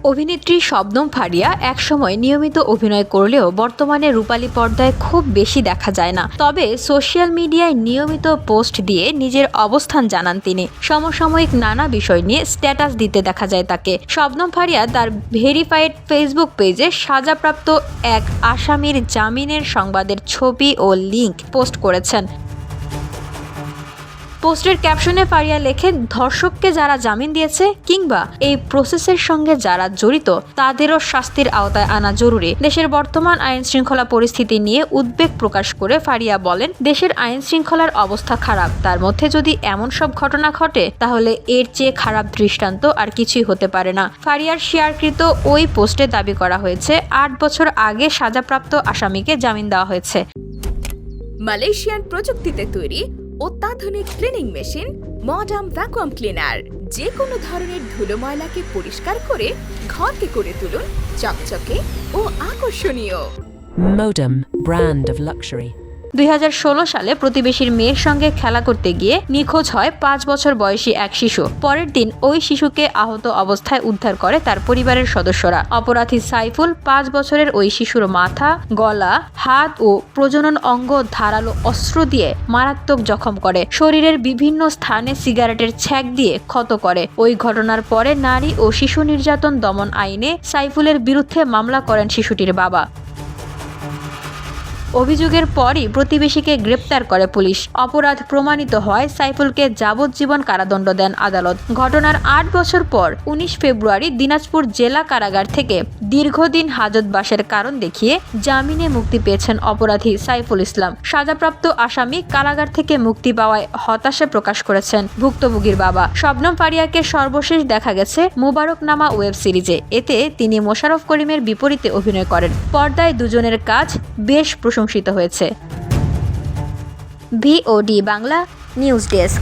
অভিনেত্রী শবনম ফারিয়া একসময় নিয়মিত অভিনয় করলেও বর্তমানে রূপালী পর্দায় খুব বেশি দেখা যায় না। তবে সোশ্যাল মিডিয়ায় নিয়মিত পোস্ট দিয়ে নিজের অবস্থান জানান তিনি। সমসাময়িক নানা বিষয় নিয়ে স্ট্যাটাস দিতে দেখা যায় তাকে। শবনম ফারিয়া তার ভেরিফাইড ফেসবুক পেজে সাজাপ্রাপ্ত এক আসামির জামিনের সংবাদের ছবি ও লিংক পোস্ট করেছেন। পোস্টের ক্যাপশনে ফারিয়া লেখেন, ধর্ষককে যারা জামিন দিয়েছে কিংবা এই প্রসেসের সঙ্গে যারা জড়িত তাদেরও শাস্তির আওতায় আনা জরুরি। দেশের বর্তমান আইন শৃঙ্খলা পরিস্থিতি নিয়ে উদ্বেগ প্রকাশ করে ফারিয়া বলেন, দেশের আইন শৃঙ্খলার অবস্থা খারাপ। তার মধ্যে যদি এমন সব ঘটনা ঘটে তাহলে এর চেয়ে খারাপ দৃষ্টান্ত আর কিছুই হতে পারে না। ফারিয়ার শেয়ারকৃত ওই পোস্টে দাবি করা হয়েছে ৮ বছর আগে সাজাপ্রাপ্ত আসামিকে জামিন দেওয়া হয়েছে। মালয়েশিয়ান প্রযুক্তিতে তৈরি অত্যাধুনিক cleaning machine modern vacuum cleaner যে কোনো ধরনের ধুলো ময়লাকে পরিষ্কার করে ঘরকে করে তুলুন চকচকে ও আকর্ষণীয়। Modem, brand of luxury. ২০১৬ সালে প্রতিবেশীর মেয়ের সঙ্গে খেলা করতে গিয়ে নিখোঁজ হয় ৫ বছর বয়সী এক শিশু। পরের দিন ওই শিশুকে আহত অবস্থায় উদ্ধার করে তার পরিবারের সদস্যরা। অপরাধী সাইফুল ৫ বছরের ওই শিশুর মাথা, গলা, হাত ও প্রজনন অঙ্গ ধারালো অস্ত্র দিয়ে মারাত্মক জখম করে। শরীরের বিভিন্ন স্থানে সিগারেটের ছ্যাঁক দিয়ে ক্ষত করে। ওই ঘটনার পরে নারী ও শিশু নির্যাতন দমন আইনে সাইফুলের বিরুদ্ধে মামলা করেন শিশুটির বাবা। অভিযোগের পরই প্রতিবেশীকে গ্রেপ্তার করে পুলিশ। অপরাধ প্রমাণিত হয় সাইফুলকে যাবজ্জীবন কারাদণ্ড দেন আদালত। ঘটনার ৮ বছর পর ১৯ ফেব্রুয়ারি দিনাজপুর জেলা কারাগার থেকে দীর্ঘদিন হাজতবাসের কারণ দেখিয়ে জামিনে মুক্তি পেয়েছেন অপরাধী সাইফুল ইসলাম। সাজাপ্রাপ্ত আসামি কারাগার থেকে মুক্তি পাওয়ায় হতাশা প্রকাশ করেছেন ভুক্তভোগীর বাবা। শবনম ফারিয়াকে সর্বশেষ দেখা গেছে মুবারকনামা ওয়েব সিরিজে। এতে তিনি মোশাররফ করিমের বিপরীতে অভিনয় করেন। পর্দায় দুজনের কাজ বেশ প্রশংসিত হয়েছে। VOD Bangla news desk.